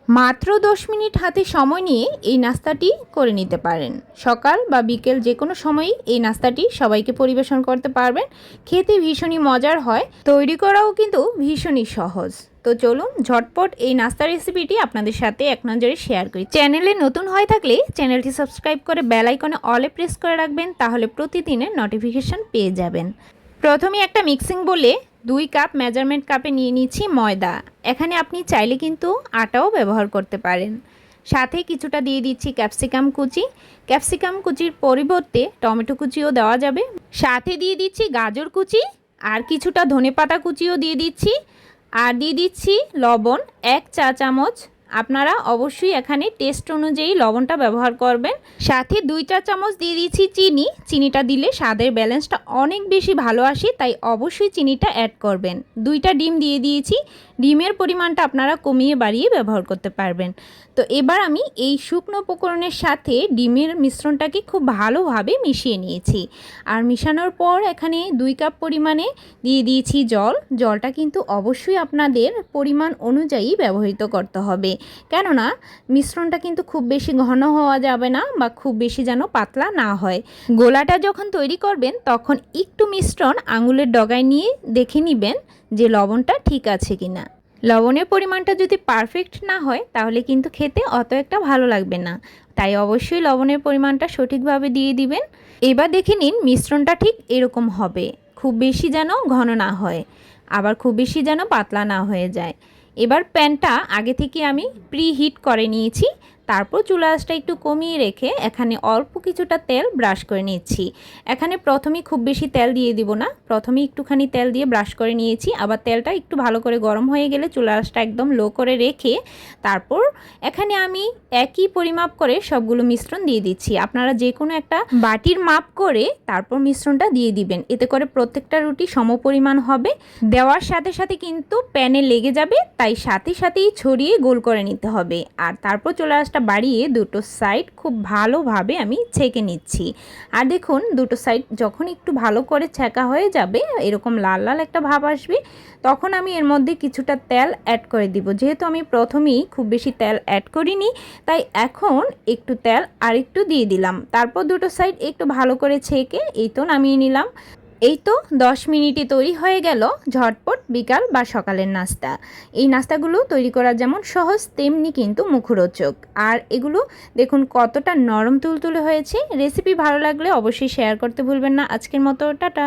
মাত্র 10 মিনিট হাতে সময় নিয়ে এই নাস্তাটি করে নিতে পারেন। সকাল বা বিকেল যে কোনো সময়ই এই নাস্তাটি সবাইকে পরিবেশন করতে পারবেন। খেতে ভীষণই মজার হয়, তৈরি করাও কিন্তু ভীষণই সহজ। তো চলুন ঝটপট এই নাস্তার রেসিপিটি আপনাদের সাথে এক নজরে শেয়ার করি। চ্যানেলে নতুন হয়ে থাকলে চ্যানেলটি সাবস্ক্রাইব করে বেল আইকনে অলে প্রেস করে রাখবেন, তাহলে প্রতিদিনের নোটিফিকেশন পেয়ে যাবেন। প্রথমে একটা মিক্সিং বলে 2 কাপ মেজারমেন্ট কাপে নিয়ে নিচ্ছি ময়দা। এখানে আপনি চাইলে কিন্তু আটাও ব্যবহার করতে পারেন। সাথে কিছুটা দিয়ে দিচ্ছি ক্যাপসিকাম কুচি। ক্যাপসিকাম কুচির পরিবর্তে টমেটো কুচিও দেওয়া যাবে। সাথে দিয়ে দিচ্ছি গাজর কুচি আর কিছুটা ধনেপাতা কুচিও দিয়ে দিচ্ছি। আর দিয়ে দিচ্ছি লবণ 1 চা চামচ। আপনারা অবশ্যই এখানে টেস্ট অনুযায়ী লবণটা ব্যবহার করবেন। সাথে 2 চা চামচ দিয়ে দিচ্ছি চিনি। চিনিটা দিলে স্বাদের ব্যালেন্সটা অনেক বেশি ভালো আসে, তাই অবশ্যই চিনিটা অ্যাড করবেন। 2টা ডিম দিয়ে দিয়েছি। ডিমের পরিমাণটা আপনারা কমিয়ে বাড়িয়ে ব্যবহার করতে পারবেন। তো এবার আমি এই শুকনো উপকরণের সাথে ডিমের মিশ্রণটাকে খুব ভালোভাবে মিশিয়ে নিয়েছি। আর মিশানোর পর এখানে 2 কাপ পরিমাণে দিয়ে দিয়েছি জল। জলটা কিন্তু অবশ্যই আপনাদের পরিমাণ অনুযায়ী ব্যবহৃত করতে হবে, কেননা মিশ্রণটা কিন্তু খুব বেশি ঘন হওয়া যাবে না বা খুব বেশি যেন পাতলা না হয়। গোলাটা যখন তৈরি করবেন তখন একটু মিশ্রণ আঙুলের ডগায় নিয়ে দেখে নেবেন যে লবণটা ঠিক আছে কিনা। লবণের পরিমাণটা যদি পারফেক্ট না হয় তাহলে কিন্তু খেতে অত একটা ভালো লাগবে না, তাই অবশ্যই লবণের পরিমাণটা সঠিকভাবে দিয়ে দিবেন। এবার দেখে নিন মিশ্রণটা ঠিক এরকম হবে, খুব বেশি যেন ঘন না হয়, আবার খুব বেশি যেন পাতলা না হয়ে যায়। এবার প্যানটা আগে থেকে আমি প্রিহিট করে নিয়েছি। তারপর চুলা আঁচটা একটু কমিয়ে রেখে এখানে অল্প কিছুটা তেল ব্রাশ করে নিচ্ছি। এখানে প্রথমেই খুব বেশি তেল দিয়ে দিব না, প্রথমে একটুখানি তেল দিয়ে ব্রাশ করে নিয়েছি। আবার তেলটা একটু ভালো করে গরম হয়ে গেলে চুলা আঁচটা একদম লো করে রেখে তারপর এখানে আমি একই পরিমাপ করে সবগুলো মিশ্রণ দিয়ে দিচ্ছি। আপনারা যে কোনো একটা বাটির মাপ করে তারপর মিশ্রণটা দিয়ে দিবেন, এতে করে প্রত্যেকটা রুটি সমপরিমাণ হবে। দেওয়ার সাথে সাথে কিন্তু প্যানে লেগে যাবে, তাই সাথে সাথেই ছড়িয়ে গোল করে নিতে হবে। আর তারপর চুলা আঁচটা বাড়িয়ে দুটো সাইড খুব ভালোভাবে আমি ছেঁকে নিচ্ছি। আর দেখুন দুটো সাইড যখন একটু ভালো করে ছেঁকা হয়ে যাবে, এরকম লাল লাল একটা ভাব আসবে, তখন আমি এর মধ্যে কিছুটা তেল অ্যাড করে দিব। যেহেতু আমি প্রথমেই খুব বেশি তেল অ্যাড করিনি, তাই এখন একটু তেল আর একটু দিয়ে দিলাম। তারপর দুটো সাইড একটু ভালো করে ছেঁকে এই তো নামিয়ে নিলাম। এই তো 10 মিনিটে তৈরি হয়ে গেল ঝটপট বিকাল বা সকালের নাস্তা। এই নাস্তাগুলো তৈরি করা যেমন সহজ তেমনি কিন্তু মুখরোচক। আর এগুলো দেখুন কতটা নরম তুলতুলে হয়েছে। রেসিপি ভালো লাগলে অবশ্যই শেয়ার করতে ভুলবেন না। আজকের মতো টাটা।